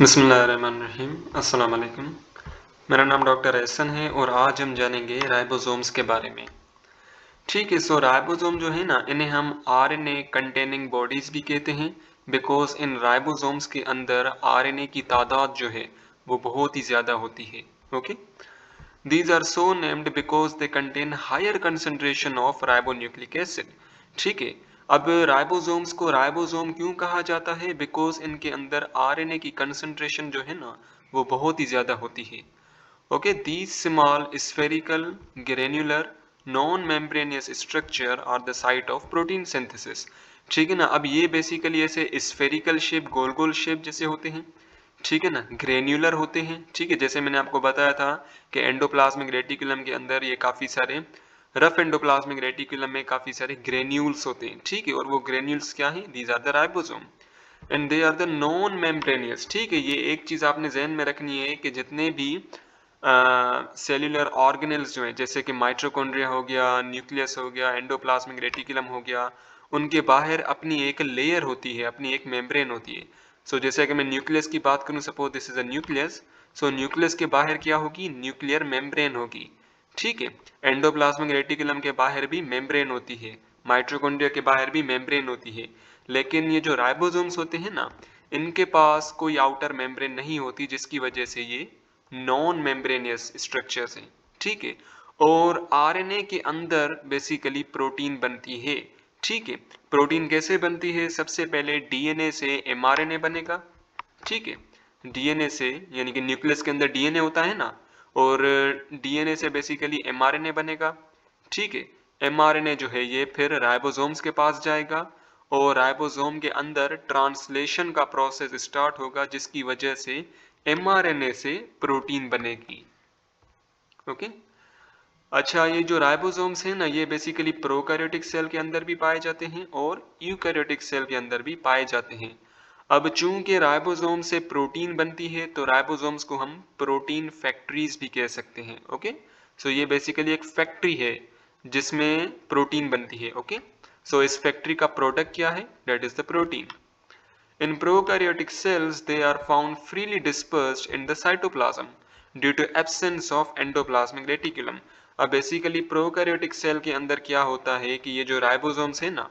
बिस्मिल्लाहिर्रहमानिर्रहीम। अस्सलाम वालेकुम। मेरा नाम डॉक्टर एहसन है और आज हम जानेंगे राइबोसोम्स के बारे में। ठीक है, सो राइबोसोम जो है ना, इन्हें हम आरएनए कंटेनिंग बॉडीज भी कहते हैं बिकॉज इन राइबोसोम्स के अंदर आरएनए की तादाद जो है वो बहुत ही ज़्यादा होती है। Okay, these are so named because they contain higher concentration of ribonucleic acid. ठीक है, अब राइबोसोम्स को राइबोसोम क्यों कहा जाता है? बिकॉज इनके अंदर आरएनए की कंसंट्रेशन जो है ना वो बहुत ही ज़्यादा होती है। Okay, these small spherical granular non-membranous structure are the site of protein synthesis। ठीक है ना, अब ये बेसिकली ऐसे स्फेरिकल शेप, गोल गोल शेप जैसे होते हैं। ठीक है ना, ग्रेन्युलर होते हैं। ठीक है, जैसे मैंने आपको बताया था कि एंडोप्लाज्मिक रेटिकुलम के अंदर ये काफ़ी सारे रफ एंडोप्लाज्मिक रेटिकुलम में काफ़ी सारे ग्रेन्यूल्स होते हैं। ठीक है, और वो ग्रेन्यूल्स क्या हैं? These are the ribosome and they are the non membranous. ठीक है, ये एक चीज़ आपने जहन में रखनी है कि जितने भी सेल्यूलर ऑर्गेनेल्स जो हैं, जैसे कि माइटोकॉन्ड्रिया हो गया, न्यूक्लियस हो गया, एंडोप्लाज्मिक रेटिकुलम हो गया, उनके बाहर अपनी एक लेयर होती है, अपनी एक मेम्ब्रेन होती है। सो जैसे कि मैं न्यूक्लियस की बात करूं, suppose this is a nucleus, so nucleus के बाहर क्या होगी? न्यूक्लियर मेम्ब्रेन होगी। ठीक है, एंडोप्लाज्मिक रेटिकुलम के बाहर भी मेम्ब्रेन होती है, माइटोकॉन्ड्रिया के बाहर भी मेम्ब्रेन होती है। लेकिन ये जो राइबोसोम्स होते हैं ना, इनके पास कोई आउटर मेम्ब्रेन नहीं होती, जिसकी वजह से ये नॉन मेम्ब्रेनियस स्ट्रक्चर्स हैं। ठीक है, और आरएनए के अंदर बेसिकली प्रोटीन बनती है। ठीक है, प्रोटीन कैसे बनती है? सबसे पहले डीएनए से एमआरएनए बनेगा। ठीक है, डीएनए से, यानी कि न्यूक्लियस के अंदर डीएनए होता है ना, और डीएनए से बेसिकली एमआरएनए बनेगा। ठीक है, एमआरएनए जो है ये फिर राइबोसोम्स के पास जाएगा और राइबोसोम के अंदर ट्रांसलेशन का प्रोसेस स्टार्ट होगा, जिसकी वजह से एमआरएनए से प्रोटीन बनेगी। ओके, अच्छा, ये जो राइबोसोम्स हैं ना, ये बेसिकली प्रोकैरियोटिक सेल के अंदर भी पाए जाते हैं और यूकैरियोटिक सेल के अंदर भी पाए जाते हैं। अब चूंकि राइबोसोम से प्रोटीन बनती है तो राइबोसोम्स को हम प्रोटीन फैक्ट्रीज भी कह सकते हैं। ओके, सो ये बेसिकली एक फैक्ट्री है जिसमें प्रोटीन बनती है। ओके, सो इस फैक्ट्री का प्रोडक्ट क्या है? That is the protein. In prokaryotic cells, they are found freely dispersed in the cytoplasm due to absence of endoplasmic reticulum। अब बेसिकली प्रोकैरियोटिक सेल के अंदर क्या होता है कि ये जो राइबोसोम्स है ना,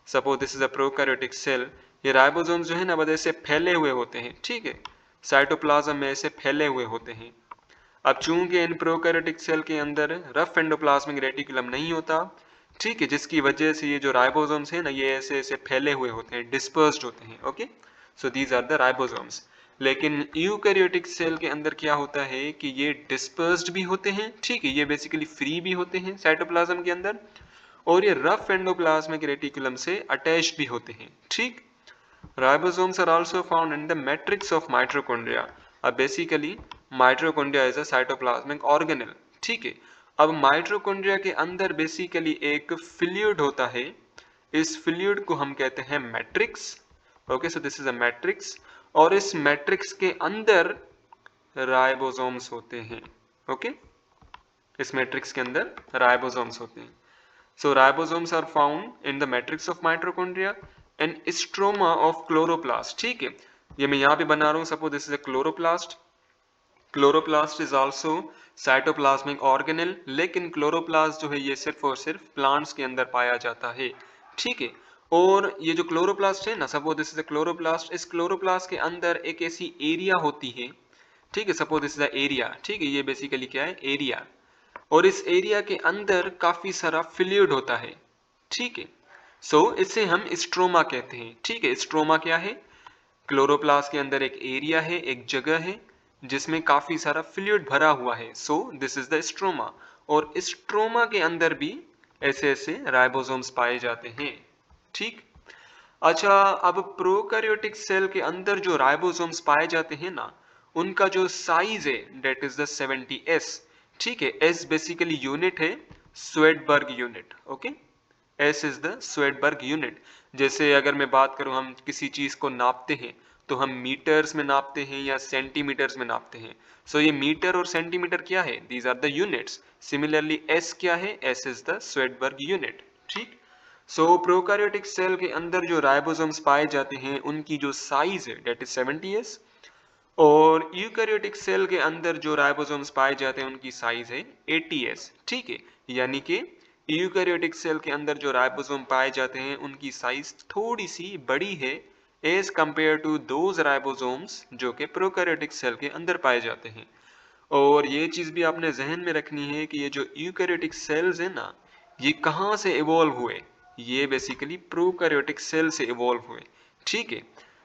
suppose this is a prokaryotic cell, ये राइबोसोम्स जो है ना बस ऐसे फैले हुए होते हैं। ठीक है, साइटोप्लाज्म में ऐसे फैले हुए होते हैं। अब चूंकि इन प्रोकैरियोटिक सेल के अंदर रफ एंडोप्लाज्मिक रेटिकुलम नहीं होता, ठीक है, जिसकी वजह से ये जो राइबोसोम्स है ना, ये ऐसे ऐसे फैले हुए होते हैं, डिस्पर्स्ड होते हैं। Okay, so these are the ribosomes. लेकिन यूकैरियोटिक सेल के अंदर क्या होता है कि ये डिस्पर्स्ड भी होते हैं। ठीक है, ये बेसिकली फ्री भी होते हैं साइटोप्लाज्म के अंदर, और ये रफ एंडोप्लाज्मिक रेटिकुलम से अटैच्ड भी होते हैं। ठीक, ribosomes are also found in the matrix of mitochondria। अब basically mitochondria is a cytoplasmic organelle. ठीक है, अब माइटोकॉन्ड्रिया के अंदर बेसिकली एक फ्लूइड होता है, इस फ्लूइड को हम कहते हैं matrix. Okay, so this is a matrix, और इस मैट्रिक्स के अंदर राइबोसोम्स होते हैं। ओके, इस मैट्रिक्स के अंदर राइबोसोम्स होते हैं। So ribosomes are found in the matrix of mitochondria and stroma of chloroplast। ठीक है, ये मैं यहाँ पे बना रहा हूँ, suppose this is a chloroplast. Chloroplast is also cytoplasmic organelle, लेकिन क्लोरोप्लास्ट जो है ये सिर्फ और सिर्फ प्लांट्स के अंदर पाया जाता है। ठीक है, और ये जो क्लोरोप्लास्ट है ना, suppose this is a chloroplast, इस क्लोरोप्लास्ट के अंदर एक ऐसी एरिया होती है। ठीक है, suppose this is a area. ठीक है, ये बेसिकली क्या है? एरिया, और इस एरिया के अंदर काफी सारा फ्लूइड होता है। ठीक है, सो इसे हम स्ट्रोमा कहते हैं। ठीक है, स्ट्रोमा क्या है? क्लोरोप्लास्ट के अंदर एक एरिया है, एक जगह है जिसमें काफी सारा फ्लूइड भरा हुआ है। So this is the stroma, और स्ट्रोमा के अंदर भी ऐसे ऐसे राइबोसोम्स पाए जाते हैं। ठीक, अच्छा, अब प्रोकैरियोटिक सेल के अंदर जो राइबोसोम्स पाए जाते हैं ना, उनका जो साइज है डेट इज द 70s। ठीक है, एस बेसिकली यूनिट है, Svedberg unit. Okay, S is the Svedberg unit. जैसे अगर मैं बात करूं, हम किसी चीज को नापते हैं तो हम मीटर्स में नापते हैं या सेंटीमीटर्स में नापते हैं। सो ये मीटर और सेंटीमीटर क्या है? These are the units. Similarly S क्या है? S is the Svedberg unit. ठीक, सो प्रोकैरियोटिक सेल के अंदर जो राइबोसोम्स पाए जाते हैं उनकी जो साइज है डेट इज 70s, और यूकैरियोटिक सेल के अंदर जो राइबोसोम्स पाए जाते हैं उनकी साइज है 80s, ठीक है। यानी कि यूकैरियोटिक सेल के अंदर जो राइबोसोम पाए जाते हैं उनकी साइज थोड़ी सी बड़ी है as compared to those ribosomes जो कि प्रोकैरियोटिक सेल के अंदर पाए जाते हैं। और ये चीज़ भी आपने जहन में रखनी है कि ये जो यूकैरियोटिक सेल्स है ना, ये कहाँ से इवॉल्व हुए, ये बेसिकली प्रोकैरियोटिक सेल से इवॉल्व हुए, ठीक है।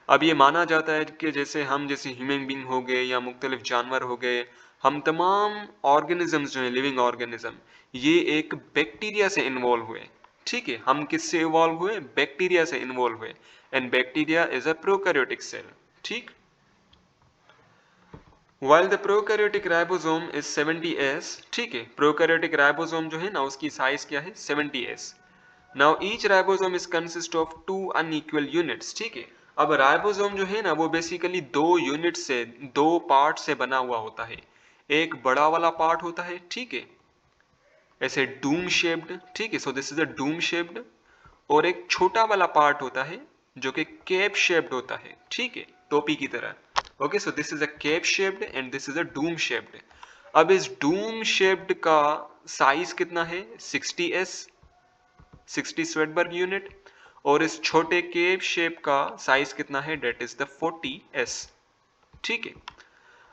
अब ये माना जाता है कि जैसे हम जैसे ह्यूमन बींग हो गए या मुख्तलिफ जानवर हो गए, हम तमाम ऑर्गेनिजम्स जो हैं लिविंग ऑर्गेनिज्म, ये एक बैक्टीरिया से इन्वॉल्व हुए, ठीक है। हम किससे इवॉल्व हुए? बैक्टीरिया से इन्वॉल्व हुए, and bacteria is a prokaryotic cell, ठीक। While the prokaryotic ribosome is 70s, ठीक है, prokaryotic ribosome जो है ना उसकी साइज क्या है 70s। Now each ribosome is consist of two unequal units, ठीक है। अब राइबोसोम जो है ना वो बेसिकली दो यूनिट से, दो पार्ट से बना हुआ होता है। एक बड़ा वाला पार्ट होता है, ठीक है, ऐसे डूम शेप्ड, ठीक है, so this is a Doom shaped. और एक छोटा वाला पार्ट होता है जो कि कैप शेप्ड होता है, ठीक है, टोपी की तरह। Okay, so this is a cap shaped and this is a Doom shaped. अब इस डूम शेप्ड का साइज कितना है 60s, 60 स्वेटबर्ग यूनिट। और इस छोटे केप शेप का साइज कितना है, डेट इज द 40s, ठीक है।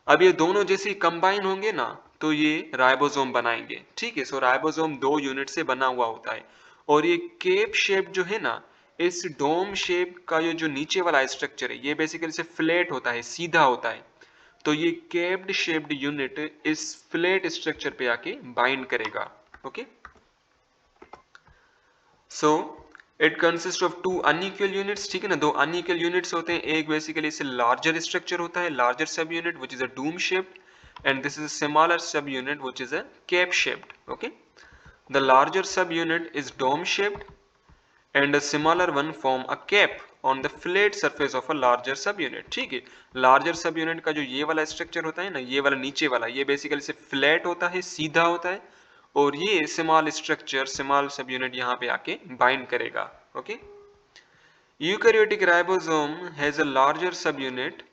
अब ये दोनों जैसे कंबाइन होंगे ना तो ये राइबोसोम बनाएंगे, ठीक है। सो राइबोसोम दो यूनिट से बना हुआ होता है। और ये केप शेप जो है ना, इस डोम शेप का ये जो नीचे वाला स्ट्रक्चर है ये बेसिकली से फ्लैट होता है, सीधा होता है। तो ये केप्ड शेप्ड यूनिट इस फ्लैट स्ट्रक्चर पे आके बाइंड करेगा। Okay, so it consist of two unequal units, ठीक है ना, दो अनइक्वल यूनिट्स होते हैं। एक बेसिकली इससे लार्जर स्ट्रक्चर होता है, लार्जर सब unit which is a Doom shaped, and this is a smaller subunit which is a cape shaped. Okay, the larger subunit is dome shaped and a smaller one form a cap on the flat surface of a larger subunit, ठीक है। larger subunit का जो ये वाला structure होता है ना, ये वाला नीचे वाला, ये बेसिकली से फ्लैट होता है, सीधा होता है। और ये स्मॉल स्ट्रक्चर, स्मॉल सब यूनिट यहाँ पे आके बाइंड करेगा। Okay, eukaryotic ribosome has a larger सब unit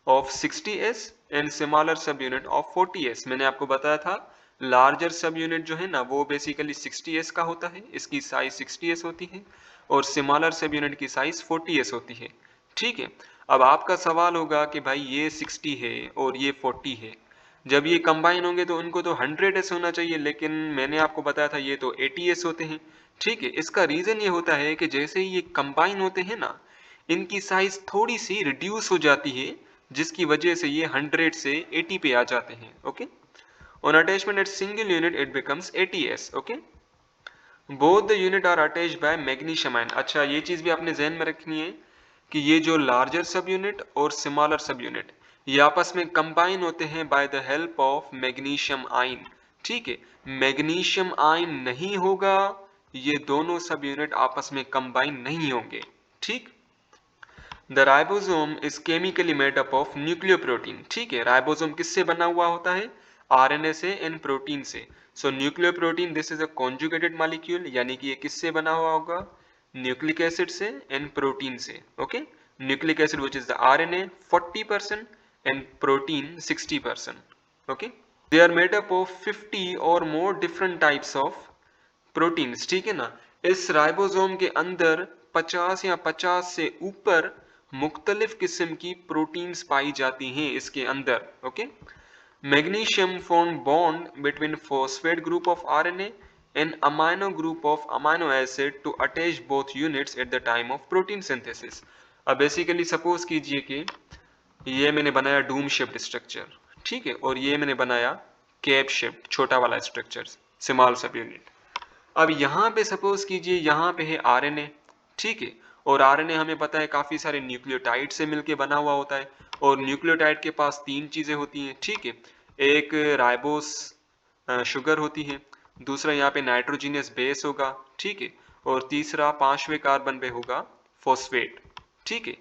of 60s and smaller सब यूनिट ऑफ 40s। मैंने आपको बताया था लार्जर सब यूनिट जो है ना वो बेसिकली 60s का होता है, इसकी साइज 60s होती है, और स्मॉलर सब यूनिट की साइज 40s होती है, ठीक है। अब आपका सवाल होगा कि भाई ये 60 है और ये 40 है, जब ये कंबाइन होंगे तो उनको तो 100s होना चाहिए, लेकिन मैंने आपको बताया था ये तो 80s होते हैं, ठीक है। इसका रीजन ये होता है कि जैसे ही ये कंबाइन होते हैं ना, इनकी साइज थोड़ी सी रिड्यूस हो जाती है, जिसकी वजह से ये 100 से 80 पे आ जाते हैं। Okay, on attachment at single unit it becomes 80s। Okay, both the unit are attached by magnesium ion. अच्छा, ये चीज भी आपने जहन में रखनी है कि ये जो लार्जर सब यूनिट और स्मॉलर सब यूनिट ये आपस में कंबाइन होते हैं by the help of magnesium ion, ठीक है। मैग्नीशियम आयन नहीं होगा, ये दोनों सब यूनिट आपस में कंबाइन नहीं होंगे, ठीक। The ribosome is chemically made up of nucleoprotein, ठीक है। राइबोसोम किससे बना हुआ होता है? आरएनए से एंड प्रोटीन से। So nucleoprotein this is a conjugated molecule, यानी कि ये किससे बना हुआ होगा? न्यूक्लिक एसिड से एंड प्रोटीन से। Okay, nucleic acid which is the RNA 40% and protein 60%। Okay, they are made up of 50 or more different types of proteins, ठीक है ना। इस राइबोसोम के अंदर 50 या 50 से ऊपर मुख्तलिफ किस्म की प्रोटीन्स पाई जाती हैं इसके अंदर। Okay, magnesium form bond between phosphate group of RNA and amino group of amino acid to attach both units at the time of protein synthesis. अब बेसिकली सपोज कीजिए कि ये मैंने बनाया डूम शेप्ड स्ट्रक्चर, ठीक है, और ये मैंने बनाया कैप शेप्ड छोटा वाला स्ट्रक्चर, स्मॉल सब यूनिट। अब यहाँ पे सपोज कीजिए यहाँ पे है आरएनए, ठीक है, और आरएनए हमें पता है काफी सारे न्यूक्लियोटाइड से मिलके बना हुआ होता है, और न्यूक्लियोटाइड के पास तीन चीजें होती हैं, ठीक है। एक राइबोस शुगर होती है, दूसरा यहाँ पे नाइट्रोजीनियस बेस होगा, ठीक है, और तीसरा पांचवें कार्बन पे होगा फॉस्फेट, ठीक है।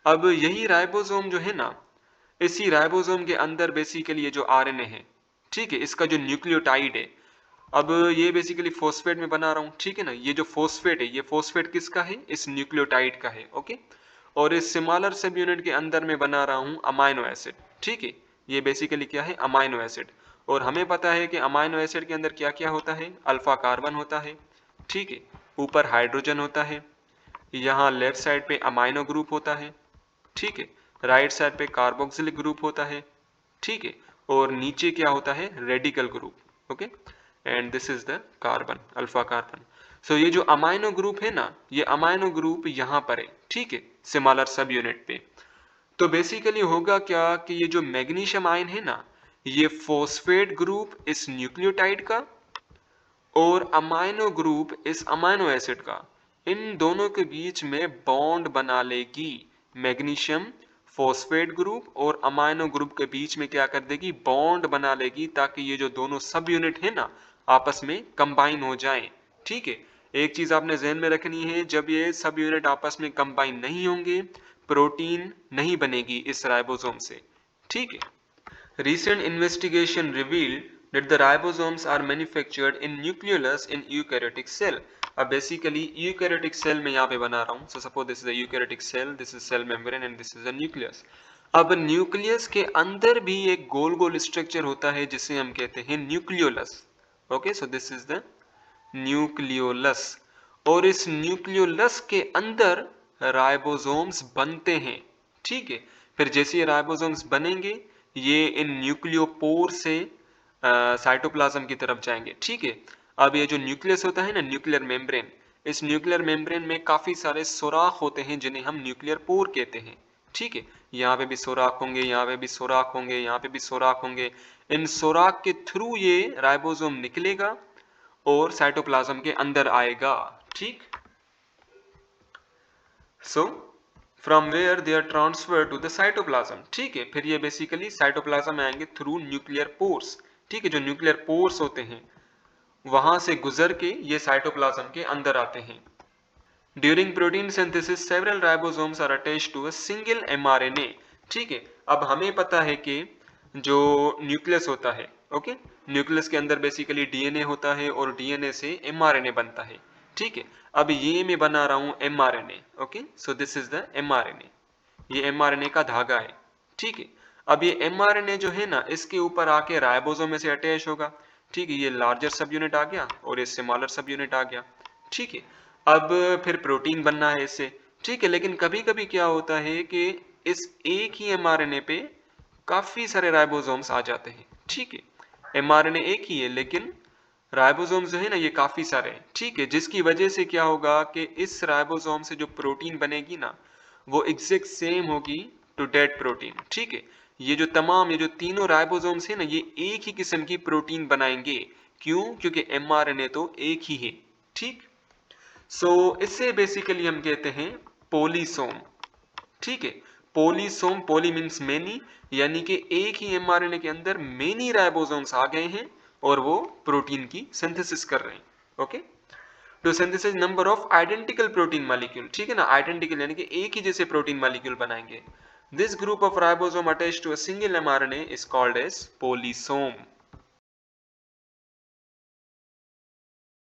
अब यही राइबोसोम जो है ना, इसी राइबोसोम के अंदर बेसिकली ये जो आरएनए है, ठीक है, इसका जो न्यूक्लियोटाइड है, अब ये बेसिकली फॉस्फेट में बना रहा हूँ, ठीक है ना। ये जो फॉस्फेट है, ये फॉस्फेट किसका है? इस न्यूक्लियोटाइड का है। ओके, और इस स्मॉलर सब यूनिट के अंदर में बना रहा हूं अमाइनो एसिड। ठीक है, ये बेसिकली क्या है, अमाइनो एसिड। और हमें पता है कि अमाइनो एसिड के अंदर क्या क्या होता है, अल्फा कार्बन होता है। ठीक है, ऊपर हाइड्रोजन होता है, यहाँ लेफ्ट साइड पे अमाइनो ग्रुप होता है। ठीक है, राइट साइड पे कार्बोक्सिलिक ग्रुप होता है। ठीक है, और नीचे क्या होता है, radical group. Okay, and this is the carbon, alpha carbon. So ये जो अमाइनो ग्रुप है ना, ये अमाइनो ग्रुप यहाँ पर है। ठीक है, सिमिलर सब यूनिट पे। तो बेसिकली होगा क्या कि ये जो मैग्नीशियम आयन है ना, ये फॉस्फेट ग्रुप इस न्यूक्लियोटाइड का और अमाइनो ग्रुप इस अमाइनो एसिड का, इन दोनों के बीच में बॉन्ड बना लेगी। मैग्नीशियम फॉस्फेट ग्रुप और अमाइनो ग्रुप के बीच में क्या कर देगी, बॉन्ड बना लेगी, ताकि ये जो दोनों सब यूनिट है ना आपस में कंबाइन हो जाएं। ठीक है, एक चीज आपने ध्यान में रखनी है, जब ये सब यूनिट आपस में कंबाइन नहीं होंगे, प्रोटीन नहीं बनेगी इस राइबोसोम से। ठीक है, recent investigation revealed that the ribosomes are manufactured in nucleolus in eukaryotic cell. अब बेसिकली यूकैरियोटिक सेल में यहाँ पे बना रहा हूँ। So suppose this is a eukaryotic cell, this is cell membrane and this is a nucleus. अब nucleus के अंदर भी एक गोल गोल स्ट्रक्चर होता है जिसे हम कहते हैं nucleolus. Okay, so this is the nucleolus. और इस न्यूक्लियोलस के अंदर राइबोसोम्स बनते हैं। ठीक है, फिर जैसे ये राइबोसोम्स बनेंगे, ये इन न्यूक्लियोपोर से साइटोप्लाज्म की तरफ जाएंगे। ठीक है, अब ये जो न्यूक्लियस होता है ना, न्यूक्लियर मेम्ब्रेन, इस न्यूक्लियर मेम्ब्रेन में काफी सारे सुराख होते हैं जिन्हें हम न्यूक्लियर पोर कहते हैं। ठीक है, यहाँ पे भी सुराख होंगे, यहाँ पे भी सुराख होंगे, यहाँ पे भी सुराख होंगे। इन सुराख के थ्रू ये राइबोसोम निकलेगा और साइटोप्लाज्म के अंदर आएगा। ठीक, so from where they are transfer to the cytoplasm. ठीक है, फिर ये बेसिकली साइटोप्लाज्म में आएंगे थ्रू न्यूक्लियर पोर्स। ठीक है, जो न्यूक्लियर पोर्स होते हैं वहां से गुजर के ये साइटोप्लाज्म के अंदर आते हैं। During protein synthesis several ribosomes are attached to a single mRNA. ठीक है, अब हमें पता है कि जो न्यूक्लियस होता है, ओके, न्यूक्लियस के अंदर बेसिकली डीएनए होता है और डीएनए से एमआरएनए बनता है। ठीक है, अब ये मैं बना रहा हूं mRNA. Okay, so this is the mRNA, ये एमआरएनए का धागा है। ठीक है, अब ये एमआरएनए जो है ना, इसके ऊपर आके राइबोसोम में से अटैच होगा। ठीक है, ये लार्जर सब यूनिट आ गया और ये स्मॉलर सब यूनिट आ गया। ठीक है, अब फिर प्रोटीन बनना है इससे। ठीक है, लेकिन कभी कभी क्या होता है कि इस एक ही एमआरएनए पे काफी सारे राइबोसोम्स आ जाते हैं। ठीक है, एमआरएनए एक ही है लेकिन राइबोसोम्स जो है ना, ये काफी सारे हैं। ठीक है, जिसकी वजह से क्या होगा कि इस राइबोसोम से जो प्रोटीन बनेगी ना, वो एग्जैक्ट सेम होगी टू डेट प्रोटीन। ठीक है, ये जो तीनों राइबोसोम्स है ना, ये एक ही किस्म की प्रोटीन बनाएंगे। क्यों? क्योंकि एमआरएनए तो एक ही है। ठीक, सो इससे बेसिकली हम कहते हैं पोलीसोम। ठीक है, पोलीसोम, पोली मीन्स मेनी, यानी कि एक ही एमआरएनए के अंदर मेनी राइबोसोम्स आ गए हैं और वो प्रोटीन की सिंथेसिस कर रहे हैं। Okay, to synthesis number of identical protein molecule. ठीक है ना, आइडेंटिकल यानी कि एक ही जैसे प्रोटीन मॉलिक्यूल बनाएंगे। This group of ribosome attached to a single mRNA is called as पोलीसोम।